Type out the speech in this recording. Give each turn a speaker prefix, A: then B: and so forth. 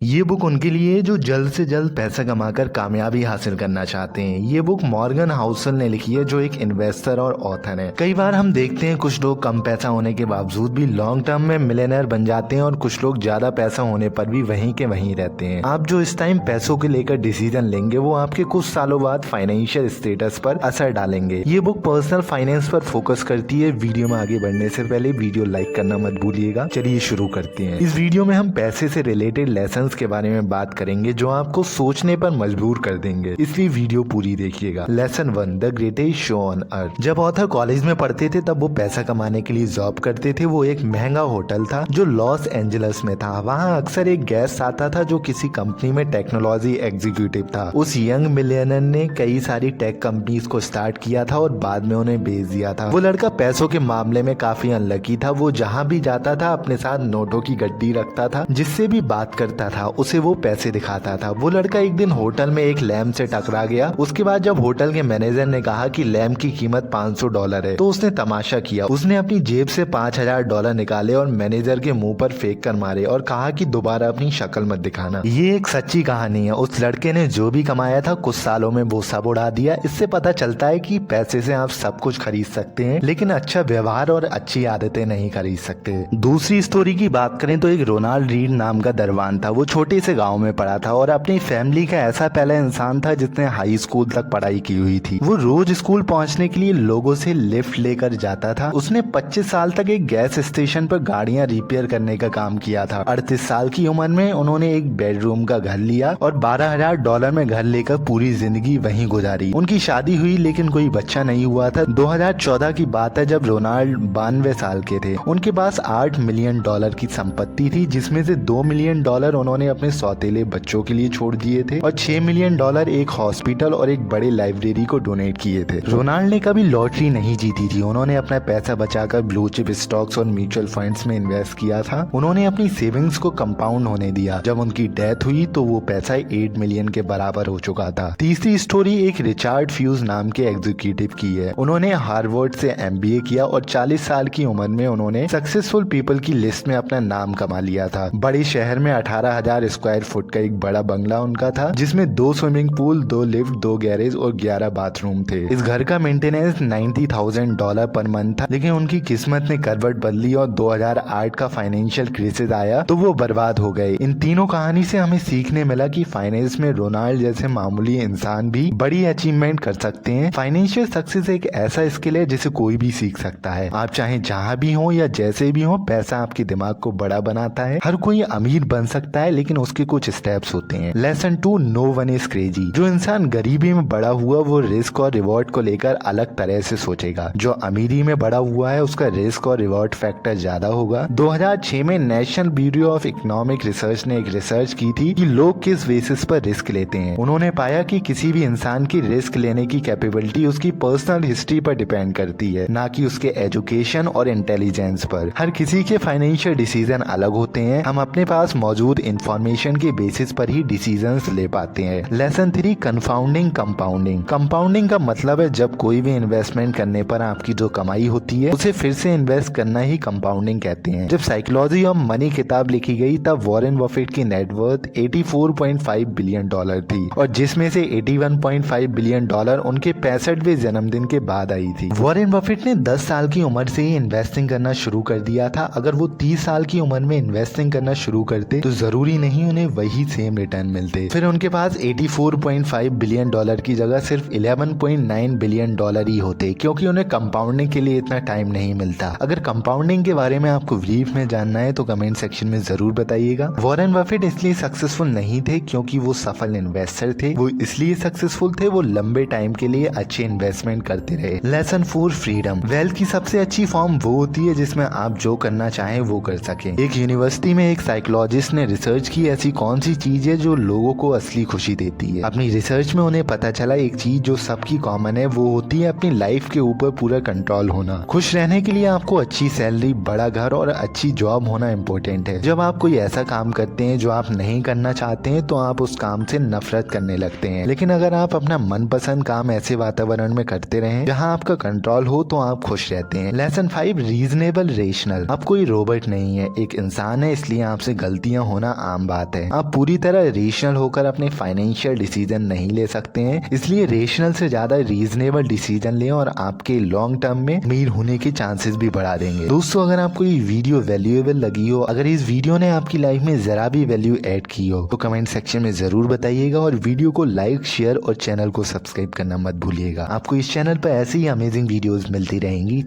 A: ये बुक उनके लिए है जो जल्द से जल्द पैसा कमाकर कामयाबी हासिल करना चाहते हैं। ये बुक मॉर्गन हाउसल ने लिखी है जो एक इन्वेस्टर और ऑथर है। कई बार हम देखते हैं कुछ लोग कम पैसा होने के बावजूद भी लॉन्ग टर्म में मिलियनर बन जाते हैं और कुछ लोग ज्यादा पैसा होने पर भी वहीं के वहीं रहते हैं। आप जो इस टाइम पैसों के लेकर डिसीजन लेंगे वो आपके कुछ सालों बाद फाइनेंशियल स्टेटस पर असर डालेंगे। ये बुक पर्सनल फाइनेंस पर फोकस करती है। वीडियो में आगे बढ़ने से पहले वीडियो लाइक करना मत भूलिएगा। चलिए शुरू करते हैं। इस वीडियो में हम पैसे से रिलेटेड लेसन के बारे में बात करेंगे जो आपको सोचने पर मजबूर कर देंगे, इसलिए वीडियो पूरी देखिएगा। Lesson 1, the greatest show on earth. जब ऑथर कॉलेज में पढ़ते थे तब वो पैसा कमाने के लिए जॉब करते थे। वो एक महंगा होटल था जो लॉस एंजल्स में था। वहाँ अक्सर एक गेस्ट आता था जो किसी कंपनी में टेक्नोलॉजी एग्जीक्यूटिव था। उस यंग मिलियनर ने कई सारी टेक कंपनीज को स्टार्ट किया था और बाद में उन्हें बेच दिया था। वो लड़का पैसों के मामले में काफी अनलकी था। वो जहाँ भी जाता था अपने साथ नोटों की गड्डी रखता था। जिससे भी बात करता था उसे वो पैसे दिखाता था। वो लड़का एक दिन होटल में एक लैम्प से टकरा गया। उसके बाद जब होटल के मैनेजर ने कहा कि लैम्प की कीमत $500 है तो उसने तमाशा किया। उसने अपनी जेब से $5000 निकाले और मैनेजर के मुंह पर फेंक कर मारे और कहा कि दोबारा अपनी शक्ल मत दिखाना। ये एक सच्ची कहानी है। उस लड़के ने जो भी कमाया था कुछ सालों में वो सब उड़ा दिया। इससे पता चलता है कि पैसे से आप सब कुछ खरीद सकते हैं लेकिन अच्छा व्यवहार और अच्छी आदतें नहीं खरीद सकते। दूसरी स्टोरी की बात करें तो एक रोनाल्ड रीड नाम का दरवान था। वो छोटे से गांव में पढ़ा था और अपनी फैमिली का ऐसा पहला इंसान था जिसने हाई स्कूल तक पढ़ाई की हुई थी। वो रोज स्कूल पहुंचने के लिए लोगों से लिफ्ट लेकर जाता था। उसने 25 साल तक एक गैस स्टेशन पर गाड़ियां रिपेयर करने का काम किया था। 38 साल की उम्र में उन्होंने एक बेडरूम का घर लिया और $12,000 में घर लेकर पूरी जिंदगी वहीं गुजारी। उनकी शादी हुई लेकिन कोई बच्चा नहीं हुआ था। 2014 की बात है जब रोनाल्ड 92 साल के थे। उनके पास $8 मिलियन की संपत्ति थी जिसमें से $2 मिलियन उन्होंने अपने सौतेले बच्चों के लिए छोड़ दिए थे और $6 मिलियन एक हॉस्पिटल और एक बड़े लाइब्रेरी को डोनेट किए थे। रोनाल्ड ने कभी लॉटरी नहीं जीती थी। उन्होंने अपना पैसा बचाकर ब्लू चिप स्टॉक्स और म्यूचुअल फंड्स में इन्वेस्ट किया था। उन्होंने अपनी सेविंग्स को कंपाउंड होने दिया। जब उनकी डेथ हुई तो वो पैसा 8 मिलियन के बराबर हो चुका था। तीसरी स्टोरी एक रिचार्ड फ्यूज नाम के एग्जीक्यूटिव की है। उन्होंने हार्वर्ड से MBA किया और 40 साल की उम्र में उन्होंने सक्सेसफुल पीपल की लिस्ट में अपना नाम कमा लिया था। बड़े शहर में 18,000 स्क्वायर फुट का एक बड़ा बंगला उनका था जिसमें 2 स्विमिंग पूल, 2 लिफ्ट, 2 गैरेज और 11 बाथरूम थे। इस घर का मेंटेनेंस $90,000 पर मंथ था लेकिन उनकी किस्मत ने करवट बदली और 2008 का फाइनेंशियल क्राइसिस आया तो वो बर्बाद हो गए। इन तीनों कहानी से हमें सीखने मिला कि फाइनेंस में रोनाल्ड जैसे मामूली इंसान भी बड़ी अचीवमेंट कर सकते हैं। फाइनेंशियल सक्सेस एक ऐसा स्किल है जिसे कोई भी सीख सकता है। आप चाहे जहाँ भी हो या जैसे भी हो, पैसा आपके दिमाग को बड़ा बनाता है। हर कोई अमीर बन सकता है लेकिन उसके कुछ स्टेप्स होते हैं। Lesson 2, no one is crazy. जो इंसान गरीबी में बड़ा हुआ वो रिस्क और रिवॉर्ड को लेकर अलग तरह से सोचेगा। जो अमीरी में बड़ा हुआ है उसका रिस्क और रिवॉर्ड फैक्टर ज्यादा होगा। 2006 में national bureau of economic research ने एक रिसर्च की थी कि लोग किस बेसिस पर रिस्क लेते हैं। उन्होंने पाया कि किसी भी इंसान की रिस्क लेने की कैपेबिलिटी उसकी पर्सनल हिस्ट्री पर डिपेंड करती है, ना कि उसके एजुकेशन और इंटेलिजेंस पर। हर किसी के फाइनेंशियल डिसीजन अलग होते हैं। हम अपने पास मौजूद इंफॉर्मेशन के बेसिस पर ही डिसीजंस ले पाते हैं। Lesson 3, confounding compounding. कंपाउंडिंग का मतलब है जब कोई भी इन्वेस्टमेंट करने पर आपकी जो कमाई होती है उसे फिर से इन्वेस्ट करना ही कंपाउंडिंग कहते हैं। जब साइकोलॉजी ऑफ मनी किताब लिखी गई तब वॉरेन बफेट की नेटवर्थ $84.5 बिलियन थी और जिसमें से $81.5 बिलियन उनके 65वें जन्मदिन के बाद आई थी। वॉरेन बफेट ने 10 साल की उम्र से ही इन्वेस्टिंग करना शुरू कर दिया था। अगर वो 30 साल की उम्र में इन्वेस्टिंग करना शुरू करते तो जरूरी नहीं उन्हें वही सेम रिटर्न मिलते। फिर उनके पास $84.5 बिलियन की जगह सिर्फ $11.9 बिलियन ही होते क्योंकि उन्हें कंपाउंडिंग के लिए इतना टाइम नहीं मिलता। अगर कंपाउंडिंग के बारे में आपको ब्रीफ में जानना है तो कमेंट सेक्शन में जरूर बताइएगा। वॉरेन बफेट इसलिए सक्सेसफुल नहीं थे क्योंकि वो सफल इन्वेस्टर थे। वो इसलिए सक्सेसफुल थे वो लंबे टाइम के लिए अच्छे इन्वेस्टमेंट करते रहे। Lesson 4, freedom. वेल्थ की सबसे अच्छी फॉर्म वो होती है जिसमें आप जो करना चाहें वो कर सकें। एक यूनिवर्सिटी में एक साइकोलॉजिस्ट ने रिसर्च की ऐसी कौन सी चीज है जो लोगों को असली खुशी देती है। अपनी रिसर्च में उन्हें पता चला एक चीज जो सबकी कॉमन है वो होती है अपनी लाइफ के ऊपर पूरा कंट्रोल होना। खुश रहने के लिए आपको अच्छी सैलरी, बड़ा घर और अच्छी जॉब होना इम्पोर्टेंट है। जब आप कोई ऐसा काम करते हैं जो आप नहीं करना चाहते हैं तो आप उस काम से नफरत करने लगते हैं। लेकिन अगर आप अपना मनपसंद काम ऐसे वातावरण में करते रहें जहाँ आपका कंट्रोल हो तो आप खुश रहते हैं। Lesson 5, reasonable rational. आप कोई रोबोट नहीं है, एक इंसान है, इसलिए आपसे गलतियां होना आम बात है। आप पूरी तरह रेशनल होकर अपने फाइनेंशियल डिसीजन नहीं ले सकते हैं, इसलिए रेशनल से ज्यादा रीजनेबल डिसीजन लें और आपके लॉन्ग टर्म में अमीर होने के चांसेस भी बढ़ा देंगे। दोस्तों, अगर आपको ये वीडियो वैल्यूएबल लगी हो, अगर इस वीडियो ने आपकी लाइफ में जरा भी वैल्यू ऐड की हो, तो कमेंट सेक्शन में जरूर बताइएगा और वीडियो को लाइक, शेयर और चैनल को सब्सक्राइब करना मत भूलिएगा। आपको इस चैनल पर ऐसे ही अमेजिंग वीडियोस मिलती रहेंगी।